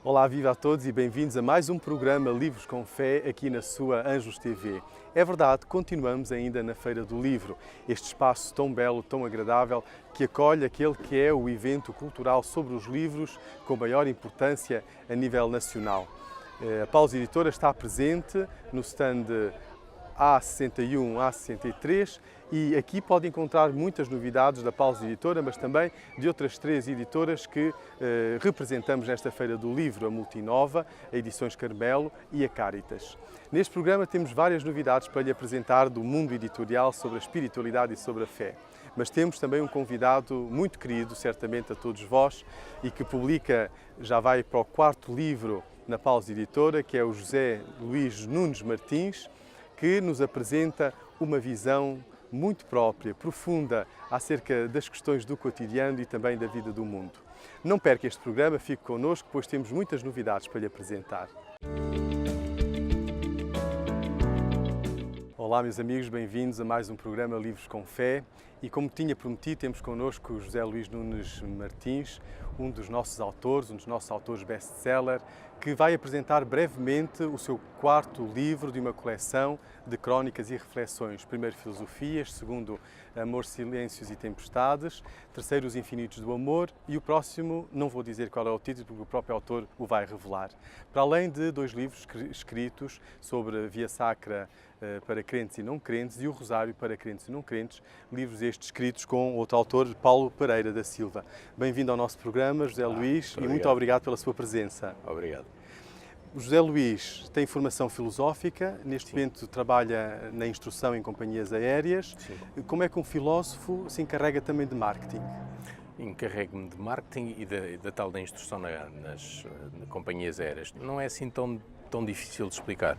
Olá, viva a todos e bem-vindos a mais um programa Livros com Fé aqui na sua Anjos TV. É verdade, continuamos ainda na Feira do Livro, este espaço tão belo, tão agradável, que acolhe aquele que é o evento cultural sobre os livros com maior importância a nível nacional. A Paulus Editora está presente no stand A61, A63 e aqui pode encontrar muitas novidades da Paulus Editora, mas também de outras três editoras que representamos nesta Feira do Livro, a Multinova, a Edições Carmelo e a Caritas. Neste programa temos várias novidades para lhe apresentar do mundo editorial sobre a espiritualidade e sobre a fé. Mas temos também um convidado muito querido, certamente a todos vós, e que publica, já vai para o quarto livro na Paulus Editora, que é o José Luís Nunes Martins, que nos apresenta uma visão muito própria, profunda, acerca das questões do cotidiano e também da vida do mundo. Não perca este programa, fique connosco, pois temos muitas novidades para lhe apresentar. Olá, meus amigos, bem-vindos a mais um programa Livros com Fé. E como tinha prometido, temos connosco o José Luís Nunes Martins, um dos nossos autores best-seller, que vai apresentar brevemente o seu quarto livro de uma coleção de crónicas e reflexões. Primeiro, Filosofias, segundo, Amor, Silêncios e Tempestades, terceiro, Os Infinitos do Amor e o próximo, não vou dizer qual é o título, porque o próprio autor o vai revelar. Para além de dois livros escritos sobre a Via Sacra para crentes e não crentes e o Rosário para crentes e não crentes, livros estes escritos com outro autor, Paulo Pereira da Silva. Bem-vindo ao nosso programa, José Luís, e muito obrigado pela sua presença. Obrigado. O José Luís tem formação filosófica, neste momento trabalha na instrução em companhias aéreas. Sim. Como é que um filósofo se encarrega também de marketing? Encarrego-me de marketing e da tal da instrução nas companhias aéreas. Não é assim tão difícil de explicar.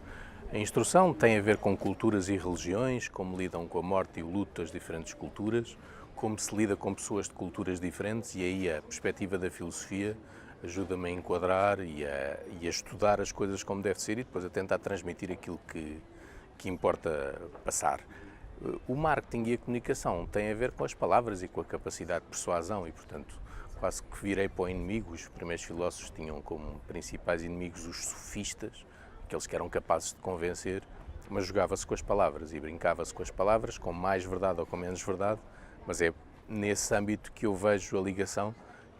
A instrução tem a ver com culturas e religiões, como lidam com a morte e o luto das diferentes culturas, como se lida com pessoas de culturas diferentes, e aí a perspectiva da filosofia ajuda-me a enquadrar e a estudar as coisas como deve ser e depois a tentar transmitir aquilo que importa passar. O marketing e a comunicação têm a ver com as palavras e com a capacidade de persuasão e, portanto, quase que virei para o inimigo. Os primeiros filósofos tinham como principais inimigos os sofistas, aqueles que eram capazes de convencer, mas jogava-se com as palavras e brincava-se com as palavras, com mais verdade ou com menos verdade, mas é nesse âmbito que eu vejo a ligação,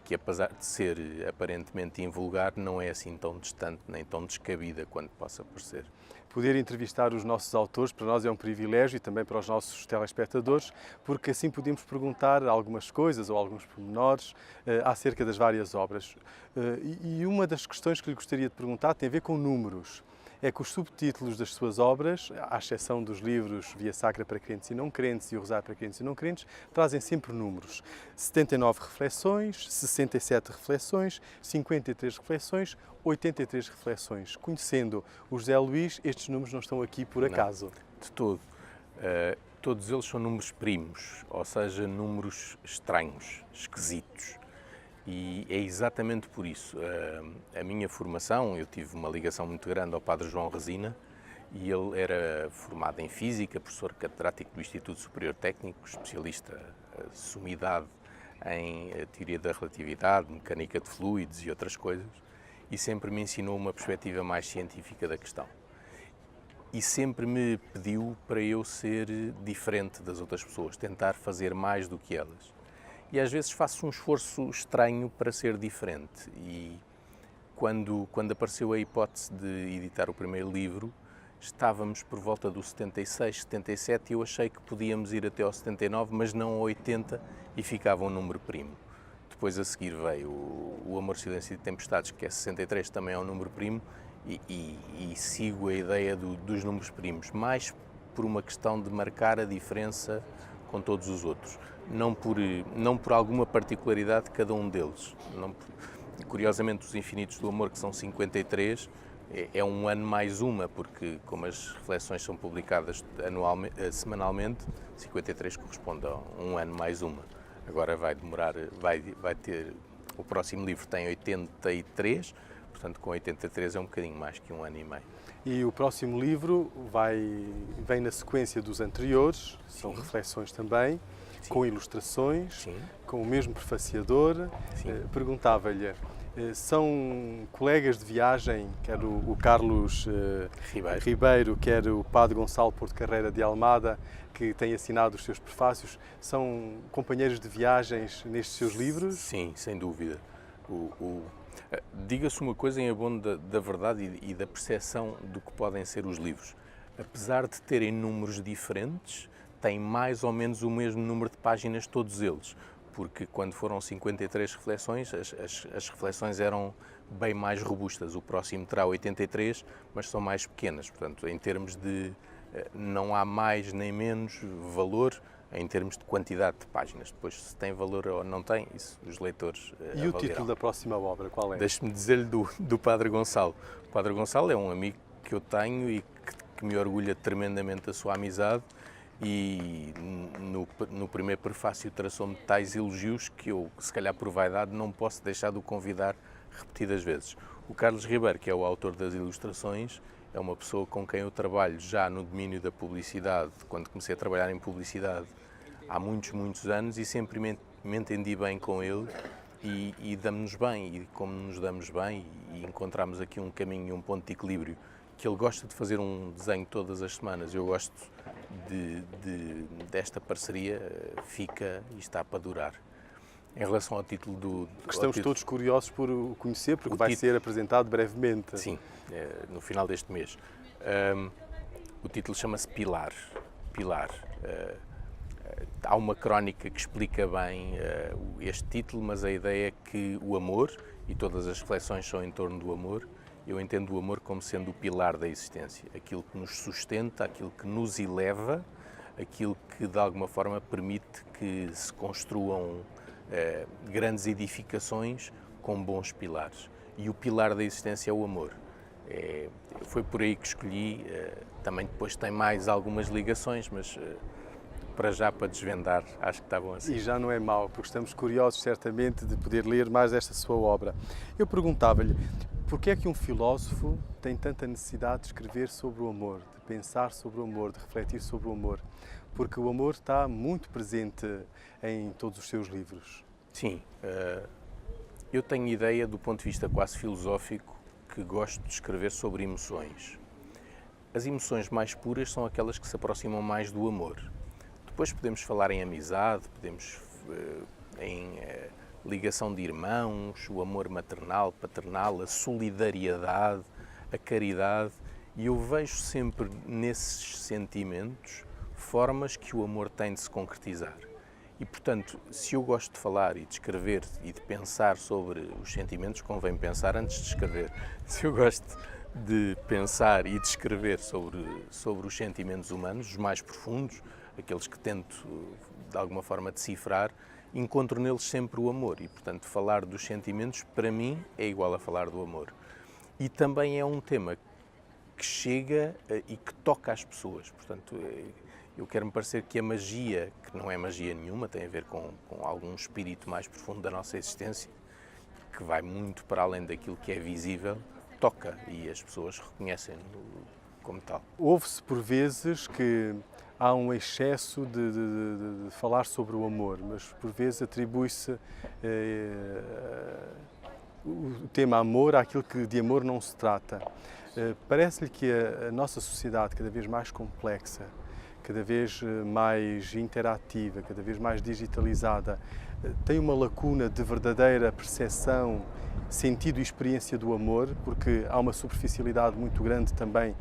que apesar de ser aparentemente invulgar, não é assim tão distante nem tão descabida quanto possa parecer. Poder entrevistar os nossos autores para nós é um privilégio e também para os nossos telespectadores, porque assim podemos perguntar algumas coisas ou alguns pormenores acerca das várias obras. E uma das questões que lhe gostaria de perguntar tem a ver com números. É que os subtítulos das suas obras, à exceção dos livros Via Sacra para crentes e não crentes e o Rosário para crentes e não crentes, trazem sempre números. 79 reflexões, 67 reflexões, 53 reflexões, 83 reflexões. Conhecendo o José Luís, estes números não estão aqui por acaso. Não, de todo. Todos eles são números primos, ou seja, números estranhos, esquisitos. E é exatamente por isso. A minha formação, eu tive uma ligação muito grande ao Padre João Resina, e ele era formado em Física, professor catedrático do Instituto Superior Técnico, especialista sumidade em Teoria da Relatividade, Mecânica de Fluidos e outras coisas, e sempre me ensinou uma perspectiva mais científica da questão. E sempre me pediu para eu ser diferente das outras pessoas, tentar fazer mais do que elas. E às vezes faço um esforço estranho para ser diferente. E quando apareceu a hipótese de editar o primeiro livro, estávamos por volta do 76, 77 e eu achei que podíamos ir até ao 79, mas não ao 80 e ficava um número primo. Depois a seguir veio o Amor, Silêncio e Tempestades, que é 63, também é um número primo, e sigo a ideia dos números primos, mais por uma questão de marcar a diferença com todos os outros. Não por alguma particularidade de cada um deles. Curiosamente, Os Infinitos do Amor, que são 53, é um ano mais uma, porque como as reflexões são publicadas semanalmente, 53 corresponde a um ano mais uma. Agora vai demorar, vai ter, o próximo livro tem 83, portanto com 83 é um bocadinho mais que um ano e meio. E o próximo livro vem na sequência dos anteriores, são reflexões também, com ilustrações, com o mesmo prefaciador. Perguntava-lhe, São colegas de viagem, quer o Carlos Ribeiro, quer o Padre Gonçalo Porto Carreira de Almada, que têm assinado os seus prefácios. São companheiros de viagens nestes seus livros? Sim, sem dúvida. Diga-se uma coisa em abono da verdade e da percepção do que podem ser os livros. Apesar de terem números diferentes, têm mais ou menos o mesmo número de páginas todos eles, porque quando foram 53 reflexões, as reflexões eram bem mais robustas. O próximo terá 83, mas são mais pequenas. Portanto, em termos de não há mais nem menos valor em termos de quantidade de páginas. Depois, se tem valor ou não tem, isso os leitores E o título da próxima obra, qual é? Deixe-me dizer-lhe do Padre Gonçalo. O Padre Gonçalo é um amigo que eu tenho e que me orgulha tremendamente da sua amizade, e no primeiro prefácio traçou-me tais elogios que eu, se calhar por vaidade, não posso deixar de o convidar repetidas vezes. O Carlos Ribeiro, que é o autor das ilustrações, é uma pessoa com quem eu trabalho já no domínio da publicidade, quando comecei a trabalhar em publicidade há muitos anos, e sempre me entendi bem com ele e damos-nos bem, e como nos damos bem e encontramos aqui um caminho e um ponto de equilíbrio, que ele gosta de fazer um desenho todas as semanas, eu gosto desta parceria, fica e está para durar. Em relação ao título do... Estamos todos curiosos por o conhecer, porque vai ser apresentado brevemente. Sim, no final deste mês. O título chama-se Pilar. Há uma crónica que explica bem este título, mas a ideia é que o amor, e todas as reflexões são em torno do amor, eu entendo o amor como sendo o pilar da existência, aquilo que nos sustenta, aquilo que nos eleva, aquilo que de alguma forma permite que se construam grandes edificações com bons pilares. E o pilar da existência é o amor. Foi por aí que escolhi, também depois tem mais algumas ligações, mas para já, para desvendar, acho que está bom assim. E já não é mau, porque estamos curiosos certamente de poder ler mais desta sua obra. Eu perguntava-lhe, porquê é que um filósofo tem tanta necessidade de escrever sobre o amor, de pensar sobre o amor, de refletir sobre o amor? Porque o amor está muito presente em todos os seus livros. Sim, eu tenho ideia, do ponto de vista quase filosófico, que gosto de escrever sobre emoções. As emoções mais puras são aquelas que se aproximam mais do amor. Depois podemos falar em amizade, podemos em ligação de irmãos, o amor maternal, paternal, a solidariedade, a caridade, e eu vejo sempre nesses sentimentos formas que o amor tem de se concretizar. E, portanto, se eu gosto de falar e de escrever e de pensar sobre os sentimentos, convém pensar antes de escrever. Se eu gosto de pensar e de escrever sobre os sentimentos humanos, os mais profundos, aqueles que tento, de alguma forma, decifrar, encontro neles sempre o amor. E, portanto, falar dos sentimentos, para mim, é igual a falar do amor. E também é um tema que chega e que toca as pessoas. Portanto, eu quero-me parecer que a magia, que não é magia nenhuma, tem a ver com algum espírito mais profundo da nossa existência, que vai muito para além daquilo que é visível, toca e as pessoas reconhecem-no como tal. Ouve-se por vezes que há um excesso de falar sobre o amor, mas por vezes atribui-se o tema amor àquilo que de amor não se trata. Parece-lhe que a nossa sociedade, cada vez mais complexa, cada vez mais interativa, cada vez mais digitalizada, tem uma lacuna de verdadeira percepção, sentido e experiência do amor, porque há uma superficialidade muito grande também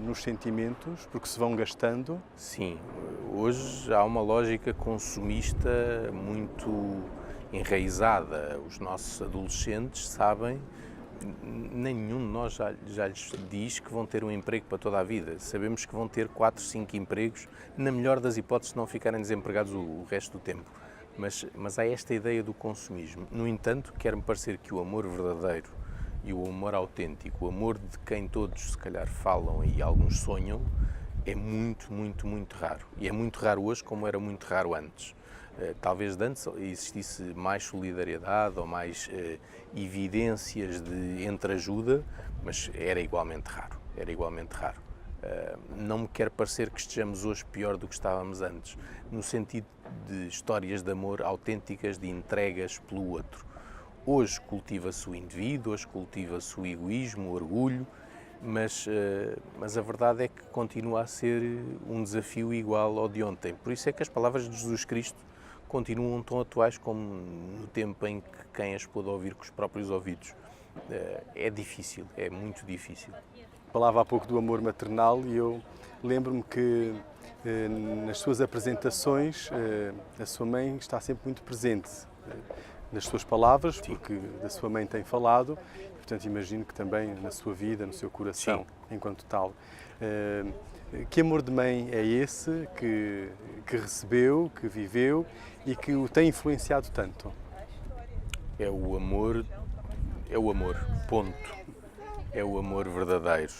nos sentimentos, porque se vão gastando? Sim, hoje há uma lógica consumista muito enraizada. Os nossos adolescentes sabem, nenhum de nós já lhes diz que vão ter um emprego para toda a vida. Sabemos que vão ter 4, 5 empregos, na melhor das hipóteses, não ficarem desempregados o resto do tempo. Mas há esta ideia do consumismo. No entanto, quer-me parecer que o amor verdadeiro e o amor autêntico, o amor de quem todos se calhar falam e alguns sonham, é muito, muito, muito raro. E é muito raro hoje como era muito raro antes. Talvez antes existisse mais solidariedade ou mais evidências de entreajuda, mas era igualmente raro. Era igualmente raro. Não me quer parecer que estejamos hoje pior do que estávamos antes, no sentido de histórias de amor autênticas, de entregas pelo outro. Hoje cultiva-se o indivíduo, hoje cultiva-se o egoísmo, o orgulho, mas a verdade é que continua a ser um desafio igual ao de ontem. Por isso é que as palavras de Jesus Cristo continuam tão atuais como no tempo em que quem as pôde ouvir com os próprios ouvidos. É difícil, é muito difícil. Falava há pouco do amor maternal e eu lembro-me que nas suas apresentações a sua mãe está sempre muito presente nas suas palavras, Sim. porque da sua mãe tem falado, portanto imagino que também na sua vida, no seu coração, Sim. enquanto tal. Que amor de mãe é esse que recebeu, que viveu e que o tem influenciado tanto? É o amor, ponto. É o amor verdadeiro.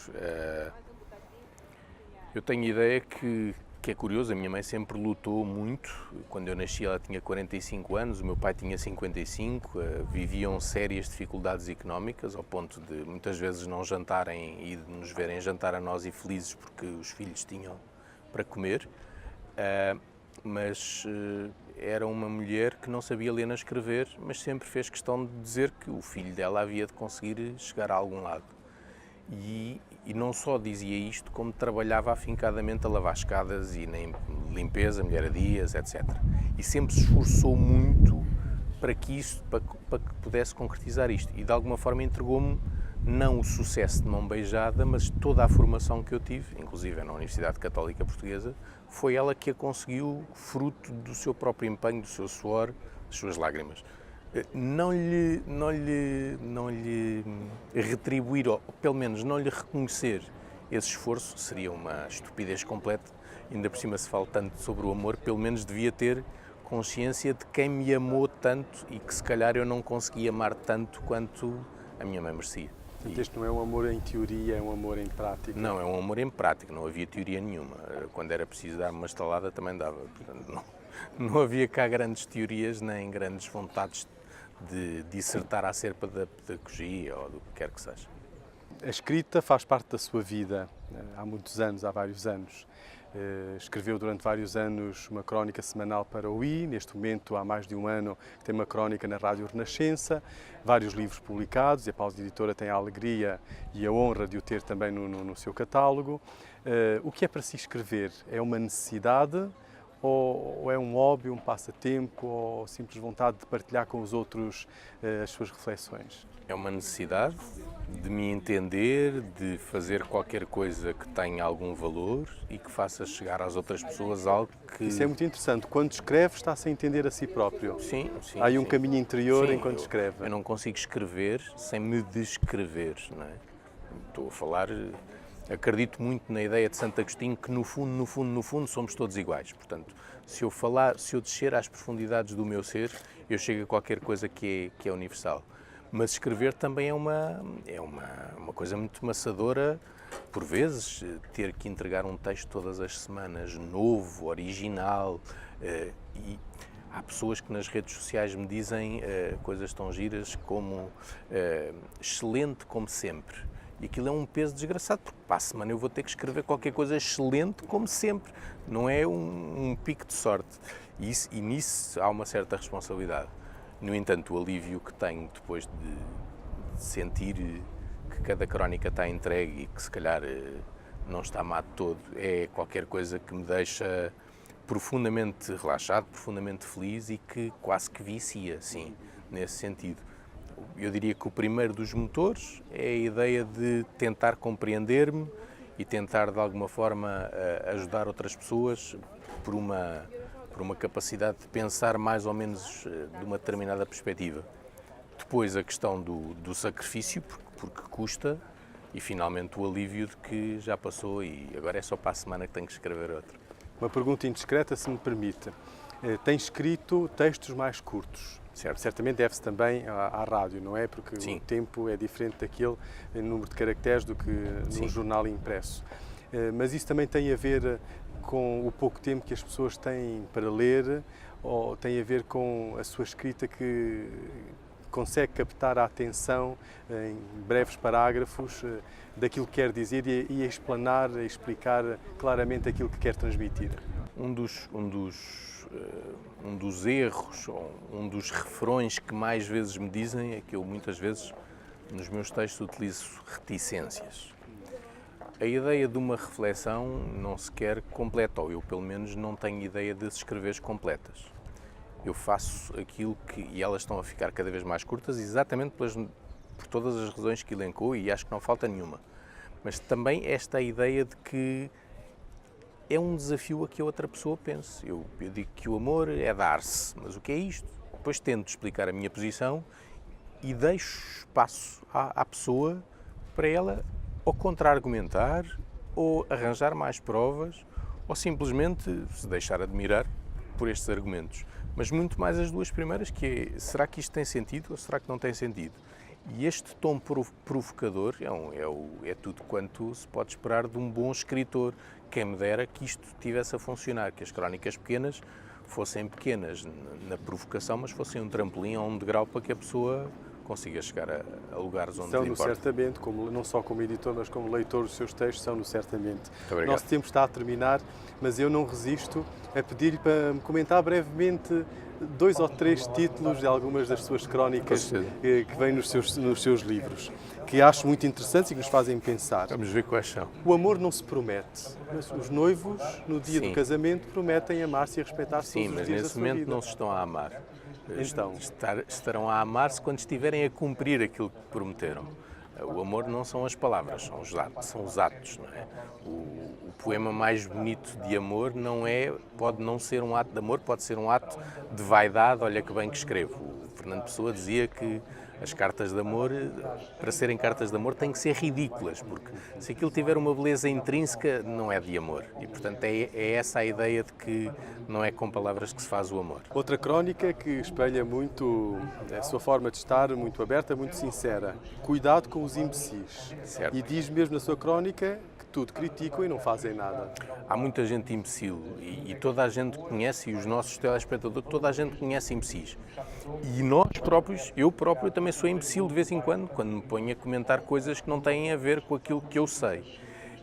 Eu tenho a ideia que é curioso, a minha mãe sempre lutou muito. Quando eu nasci ela tinha 45 anos, o meu pai tinha 55, viviam sérias dificuldades económicas, ao ponto de muitas vezes não jantarem e de nos verem jantar a nós infelizes porque os filhos tinham para comer. Mas era uma mulher que não sabia ler nem escrever, mas sempre fez questão de dizer que o filho dela havia de conseguir chegar a algum lado. E não só dizia isto, como trabalhava afincadamente a lavar escadas e na limpeza, mulheradias, etc. E sempre se esforçou muito para que pudesse concretizar isto. E de alguma forma entregou-me não o sucesso de mão beijada, mas toda a formação que eu tive, inclusive na Universidade Católica Portuguesa, foi ela que a conseguiu fruto do seu próprio empenho, do seu suor, das suas lágrimas. Não lhe retribuir, ou pelo menos não lhe reconhecer esse esforço, seria uma estupidez completa. Ainda por cima se fala tanto sobre o amor, pelo menos devia ter consciência de quem me amou tanto e que se calhar eu não consegui amar tanto quanto a minha mãe merecia. Portanto, este não é um amor em teoria, é um amor em prática. Não, é um amor em prática, não havia teoria nenhuma. Quando era preciso dar uma estalada também dava. Portanto, não havia cá grandes teorias nem grandes vontades de dissertar acerca da pedagogia ou do que quer que seja. A escrita faz parte da sua vida há muitos anos, há vários anos. Escreveu durante vários anos uma crónica semanal para o I, neste momento há mais de um ano que tem uma crónica na Rádio Renascença, vários livros publicados e a Pausa Editora tem a alegria e a honra de o ter também no seu catálogo. O que é para si escrever? É uma necessidade ou é um hobby, um passatempo ou simples vontade de partilhar com os outros as suas reflexões? É uma necessidade de me entender, de fazer qualquer coisa que tenha algum valor e que faça chegar às outras pessoas algo que... Isso é muito interessante. Quando escreve, está-se a entender a si próprio. Sim. Há aí um caminho interior Sim, enquanto escreve. Eu não consigo escrever sem me descrever, não é? Estou a falar... Acredito muito na ideia de Santo Agostinho que no fundo somos todos iguais. Portanto, se eu descer às profundidades do meu ser, eu chego a qualquer coisa que é universal. Mas escrever também é uma coisa muito maçadora, por vezes, ter que entregar um texto todas as semanas, novo, original, e há pessoas que nas redes sociais me dizem coisas tão giras como excelente como sempre. E aquilo é um peso desgraçado, porque para a semana eu vou ter que escrever qualquer coisa excelente como sempre. Não é um pico de sorte. E nisso há uma certa responsabilidade. No entanto, o alívio que tenho depois de sentir que cada crónica está entregue e que se calhar não está má de todo, é qualquer coisa que me deixa profundamente relaxado, profundamente feliz e que quase que vicia, sim, nesse sentido. Eu diria que o primeiro dos motores é a ideia de tentar compreender-me e tentar de alguma forma ajudar outras pessoas por uma capacidade de pensar mais ou menos de uma determinada perspectiva. Depois a questão do sacrifício, porque custa, e finalmente o alívio de que já passou e agora é só para a semana que tenho que escrever outro. Uma pergunta indiscreta, se me permite. Tem escrito textos mais curtos? Certo. Certamente deve-se também à rádio, não é? Porque Sim. O tempo é diferente daquele número de caracteres do que num jornal impresso. Mas isso também tem a ver com o pouco tempo que as pessoas têm para ler ou tem a ver com a sua escrita que consegue captar a atenção em breves parágrafos daquilo que quer dizer e explanar, explicar claramente aquilo que quer transmitir? um dos erros, ou um dos refrões que mais vezes me dizem é que eu muitas vezes nos meus textos utilizo reticências. A ideia de uma reflexão não se quer completa, ou eu pelo menos não tenho ideia de se escrever completas. Eu faço aquilo que, e elas estão a ficar cada vez mais curtas, exatamente por todas as razões que elencou, e acho que não falta nenhuma. Mas também esta ideia de que é um desafio a que a outra pessoa pense. Eu digo que o amor é dar-se, mas o que é isto? Depois tento explicar a minha posição e deixo espaço à pessoa para ela ou contra-argumentar, ou arranjar mais provas, ou simplesmente se deixar admirar por estes argumentos. Mas muito mais as duas primeiras, que é, será que isto tem sentido ou será que não tem sentido? E este tom provocador é tudo quanto se pode esperar de um bom escritor. Quem me dera que isto tivesse a funcionar, que as crónicas pequenas fossem pequenas na provocação, mas fossem um trampolim ou um degrau para que a pessoa consiga chegar a lugares onde lhe importa. Certamente, não só como editor, mas como leitor dos seus textos, são-no certamente. O nosso tempo está a terminar, mas eu não resisto a pedir-lhe para me comentar brevemente 2 ou 3 títulos de algumas das suas crónicas que vêm nos seus livros, que acho muito interessantes e que nos fazem pensar. Vamos ver quais são. O amor não se promete, mas os noivos, no dia do casamento, prometem amar-se e respeitar-se todos os dias da sua vida. Sim, mas nesse momento não se estão a amar. Então, estarão a amar-se quando estiverem a cumprir aquilo que prometeram. O amor não são as palavras, são os atos. Não é? O poema mais bonito de amor pode não ser um ato de amor, pode ser um ato de vaidade. Olha que bem que escrevo. O Fernando Pessoa dizia que as cartas de amor, para serem cartas de amor, têm que ser ridículas, porque se aquilo tiver uma beleza intrínseca, não é de amor. E, portanto, é essa a ideia de que não é com palavras que se faz o amor. Outra crónica que espelha muito a sua forma de estar, muito aberta, muito sincera. Cuidado com os imbecis. Certo. E diz mesmo na sua crónica que tudo criticam e não fazem nada. Há muita gente imbecil e toda a gente conhece, e os nossos telespectadores, toda a gente conhece imbecis. E nós próprios, eu próprio também sou imbecil de vez em quando me ponho a comentar coisas que não têm a ver com aquilo que eu sei.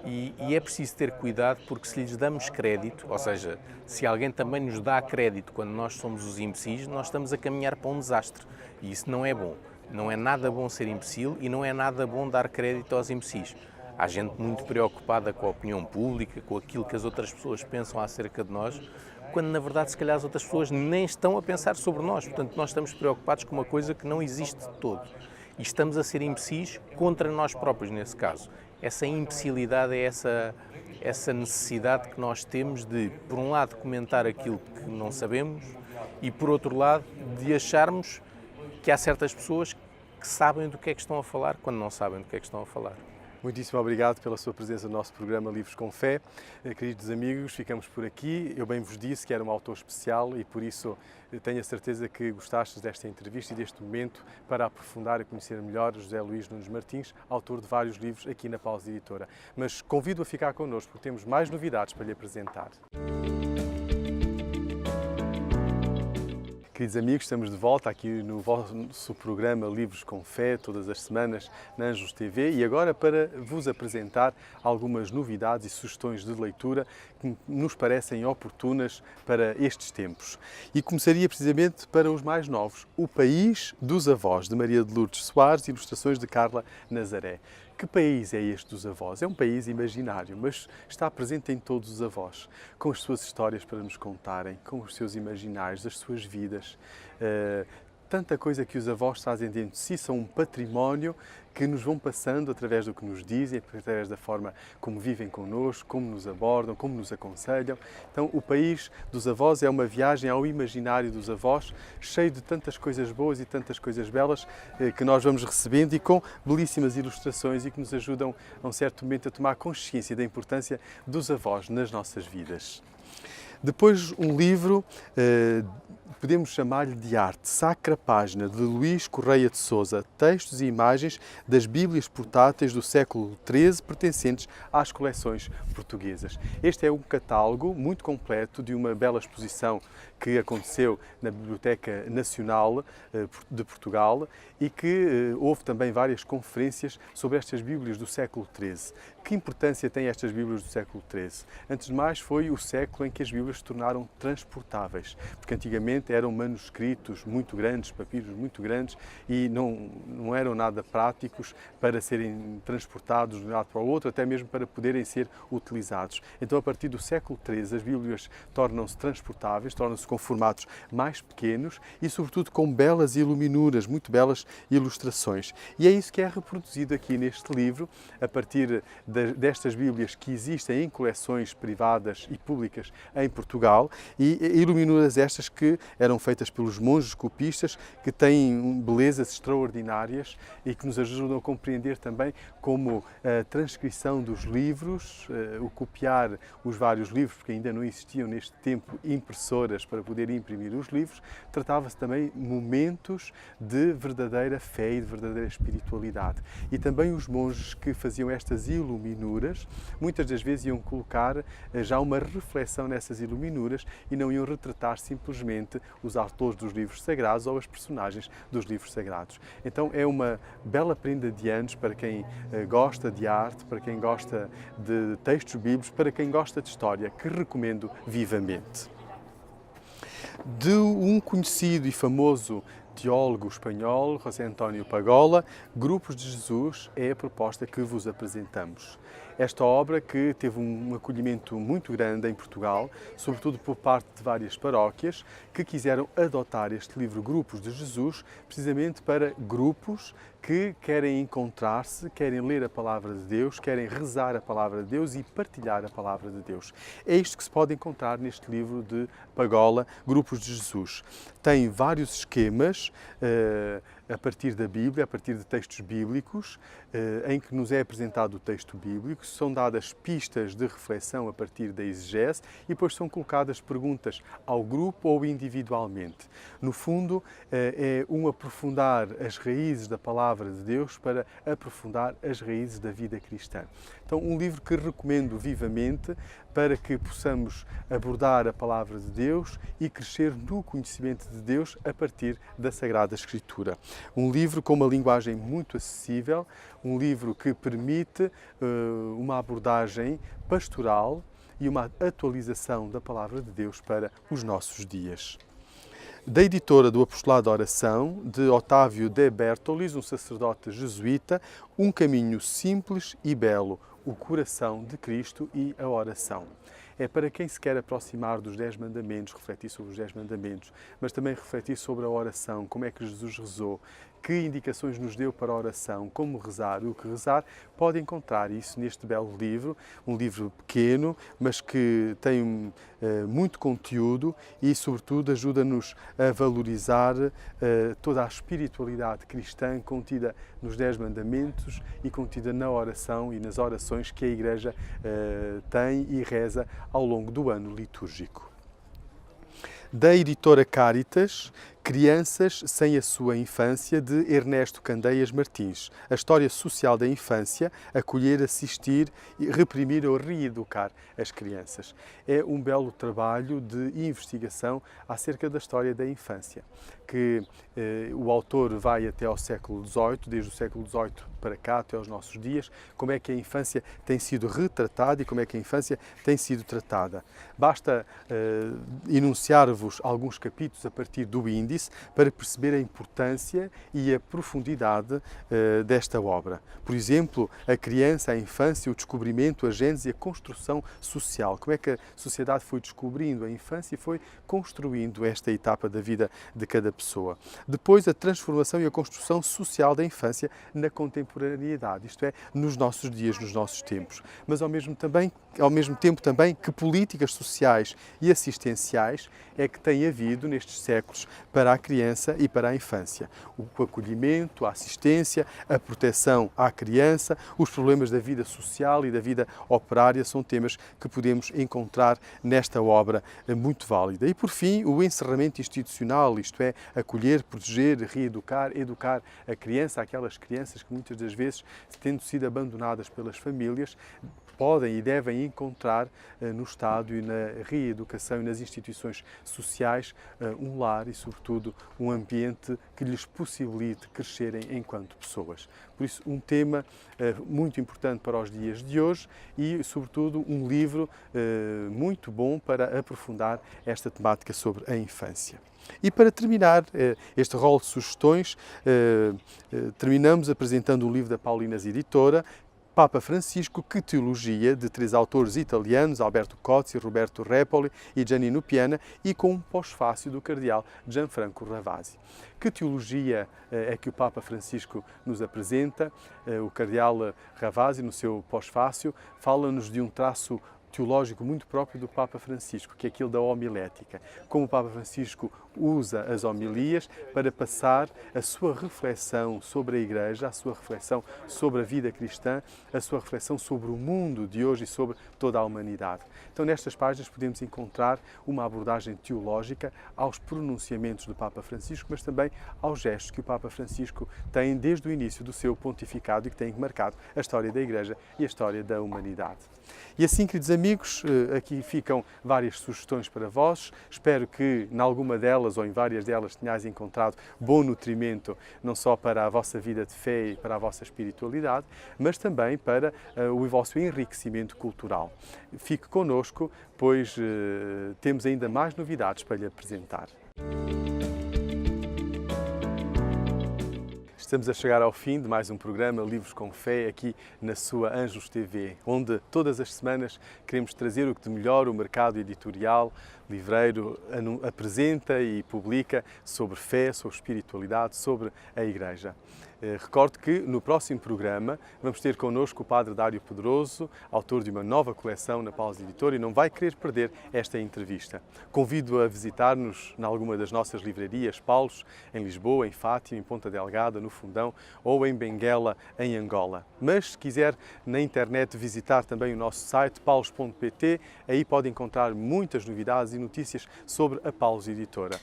E é preciso ter cuidado, porque se lhes damos crédito, ou seja, se alguém também nos dá crédito quando nós somos os imbecis, nós estamos a caminhar para um desastre. E isso não é bom. Não é nada bom ser imbecil e não é nada bom dar crédito aos imbecis. Há gente muito preocupada com a opinião pública, com aquilo que as outras pessoas pensam acerca de nós, quando na verdade se calhar as outras pessoas nem estão a pensar sobre nós. Portanto, nós estamos preocupados com uma coisa que não existe de todo. E estamos a ser imbecis contra nós próprios nesse caso. Essa imbecilidade é essa necessidade que nós temos de, por um lado, comentar aquilo que não sabemos e, por outro lado, de acharmos que há certas pessoas que sabem do que é que estão a falar quando não sabem do que é que estão a falar. Muitíssimo obrigado pela sua presença no nosso programa Livros com Fé. Queridos amigos, ficamos por aqui. Eu bem vos disse que era um autor especial e por isso tenho a certeza que gostastes desta entrevista e deste momento para aprofundar e conhecer melhor José Luís Nunes Martins, autor de vários livros aqui na Pausa Editora. Mas convido a ficar connosco porque temos mais novidades para lhe apresentar. Queridos amigos, estamos de volta aqui no vosso programa Livros com Fé, todas as semanas na Anjos TV, e agora para vos apresentar algumas novidades e sugestões de leitura que nos parecem oportunas para estes tempos. E começaria precisamente para os mais novos, O País dos Avós, de Maria de Lourdes Soares, ilustrações de Carla Nazaré. Que país é este dos avós? É um país imaginário, mas está presente em todos os avós, com as suas histórias para nos contarem, com os seus imaginários, as suas vidas. Tanta coisa que os avós trazem dentro de si, são um património que nos vão passando através do que nos dizem, através da forma como vivem connosco, como nos abordam, como nos aconselham. Então, O País dos Avós é uma viagem ao imaginário dos avós, cheio de tantas coisas boas e tantas coisas belas que nós vamos recebendo e com belíssimas ilustrações e que nos ajudam, a um certo momento, a tomar consciência da importância dos avós nas nossas vidas. Depois, um livro, podemos chamar-lhe de arte, Sacra Página, de Luís Correia de Sousa, textos e imagens das Bíblias portáteis do século XIII, pertencentes às coleções portuguesas. Este é um catálogo muito completo de uma bela exposição que aconteceu na Biblioteca Nacional de Portugal e que houve também várias conferências sobre estas Bíblias do século XIII. Que importância têm estas Bíblias do século XIII? Antes de mais, foi o século em que as Bíblias Bíblias se tornaram transportáveis, porque antigamente eram manuscritos muito grandes, papiros muito grandes, e não eram nada práticos para serem transportados de um lado para o outro, até mesmo para poderem ser utilizados. Então, a partir do século XIII, as Bíblias tornam-se transportáveis, tornam-se com formatos mais pequenos e, sobretudo, com belas iluminuras, muito belas ilustrações. E é isso que é reproduzido aqui neste livro, a partir destas Bíblias que existem em coleções privadas e públicas em Portugal, e iluminuras estas que eram feitas pelos monges copistas, que têm belezas extraordinárias e que nos ajudam a compreender também como a transcrição dos livros, o copiar os vários livros, porque ainda não existiam neste tempo impressoras para poder imprimir os livros, tratava-se também momentos de verdadeira fé e de verdadeira espiritualidade. E também os monges que faziam estas iluminuras, muitas das vezes iam colocar já uma reflexão nessas iluminuras e não iam retratar simplesmente os autores dos livros sagrados ou as personagens dos livros sagrados. Então é uma bela prenda de anos para quem gosta de arte, para quem gosta de textos bíblicos, para quem gosta de história, que recomendo vivamente. De um conhecido e famoso teólogo espanhol, José António Pagola, Grupos de Jesus é a proposta que vos apresentamos. Esta obra que teve um acolhimento muito grande em Portugal, sobretudo por parte de várias paróquias, que quiseram adotar este livro Grupos de Jesus, precisamente para grupos que querem encontrar-se, querem ler a Palavra de Deus, querem rezar a Palavra de Deus e partilhar a Palavra de Deus. É isto que se pode encontrar neste livro de Pagola, Grupos de Jesus. Tem vários esquemas a partir da Bíblia, a partir de textos bíblicos, em que nos é apresentado o texto bíblico, são dadas pistas de reflexão a partir da exegese e depois são colocadas perguntas ao grupo ou individualmente. No fundo, é um aprofundar as raízes da Palavra de Deus para aprofundar as raízes da vida cristã. Então, um livro que recomendo vivamente para que possamos abordar a Palavra de Deus e crescer no conhecimento de Deus a partir da Sagrada Escritura. Um livro com uma linguagem muito acessível, um livro que permite uma abordagem pastoral e uma atualização da Palavra de Deus para os nossos dias. Da editora do Apostolado da Oração, de Otávio de Bertolis, um sacerdote jesuíta, um caminho simples e belo, o coração de Cristo e a oração. É para quem se quer aproximar dos 10 mandamentos, refletir sobre os 10 mandamentos, mas também refletir sobre a oração, como é que Jesus rezou, que indicações nos deu para a oração, como rezar, o que rezar, pode encontrar isso neste belo livro, um livro pequeno, mas que tem muito conteúdo e, sobretudo, ajuda-nos a valorizar toda a espiritualidade cristã contida nos 10 mandamentos e contida na oração e nas orações que a Igreja tem e reza ao longo do ano litúrgico. Da editora Caritas, Crianças sem a sua infância, de Ernesto Candeias Martins. A história social da infância, acolher, assistir, reprimir ou reeducar as crianças. É um belo trabalho de investigação acerca da história da infância, que o autor vai até ao século XVIII, desde o século XVIII para cá, até aos nossos dias, como é que a infância tem sido retratada e como é que a infância tem sido tratada. Basta enunciar-vos alguns capítulos a partir do índice para perceber a importância e a profundidade desta obra. Por exemplo, a criança, a infância, o descobrimento, a gênese e a construção social. Como é que a sociedade foi descobrindo a infância e foi construindo esta etapa da vida de cada pessoa. Depois, a transformação e a construção social da infância na contemporaneidade, isto é, nos nossos dias, nos nossos tempos. Mas ao mesmo tempo também que políticas sociais e assistenciais é que tem havido nestes séculos para a criança e para a infância. O acolhimento, a assistência, a proteção à criança, os problemas da vida social e da vida operária são temas que podemos encontrar nesta obra muito válida. E por fim, o encerramento institucional, isto é, acolher, proteger, reeducar, educar a criança, aquelas crianças que muitas das vezes, tendo sido abandonadas pelas famílias, podem e devem encontrar no Estado e na reeducação e nas instituições sociais um lar e, sobretudo, sobretudo, um ambiente que lhes possibilite crescerem enquanto pessoas. Por isso, um tema muito importante para os dias de hoje e, sobretudo, um livro muito bom para aprofundar esta temática sobre a infância. E para terminar este rol de sugestões, terminamos apresentando o livro da Paulinas Editora, Papa Francisco, Que Teologia?, de 3 autores italianos, Alberto Cozzi, Roberto Repoli e Giannino Piana, e com um pós-fácio do cardeal Gianfranco Ravasi. Que teologia é que o Papa Francisco nos apresenta? O cardeal Ravasi, no seu pós-fácio, fala-nos de um traço teológico muito próprio do Papa Francisco, que é aquele da homilética. Como o Papa Francisco usa as homilias para passar a sua reflexão sobre a Igreja, a sua reflexão sobre a vida cristã, a sua reflexão sobre o mundo de hoje e sobre toda a humanidade. Então, nestas páginas podemos encontrar uma abordagem teológica aos pronunciamentos do Papa Francisco, mas também aos gestos que o Papa Francisco tem desde o início do seu pontificado e que têm marcado a história da Igreja e a história da humanidade. E assim, queridos amigos, aqui ficam várias sugestões para vós. Espero que, em alguma delas ou em várias delas, tenhais encontrado bom nutrimento, não só para a vossa vida de fé e para a vossa espiritualidade, mas também para o vosso enriquecimento cultural. Fique connosco, pois temos ainda mais novidades para lhe apresentar. Estamos a chegar ao fim de mais um programa Livros com Fé aqui na sua Anjos TV, onde todas as semanas queremos trazer o que de melhor o mercado editorial livreiro apresenta e publica sobre fé, sobre espiritualidade, sobre a Igreja. Recordo que no próximo programa vamos ter connosco o Padre Dário Pedroso, autor de uma nova coleção na Paulus Editora, e não vai querer perder esta entrevista. Convido a visitar-nos em alguma das nossas livrarias Paulus, em Lisboa, em Fátima, em Ponta Delgada, no Fundão, ou em Benguela, em Angola. Mas se quiser na internet visitar também o nosso site paulus.pt, aí pode encontrar muitas novidades e notícias sobre a Paulus Editora.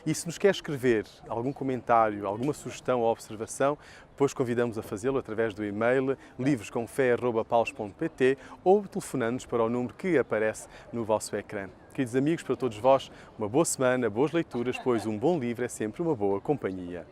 E se nos quer escrever algum comentário, alguma sugestão ou observação, depois convidamos a fazê-lo através do e-mail livroscomfé@paulus.pt ou telefonando-nos para o número que aparece no vosso ecrã. Queridos amigos, para todos vós, uma boa semana, boas leituras, pois um bom livro é sempre uma boa companhia.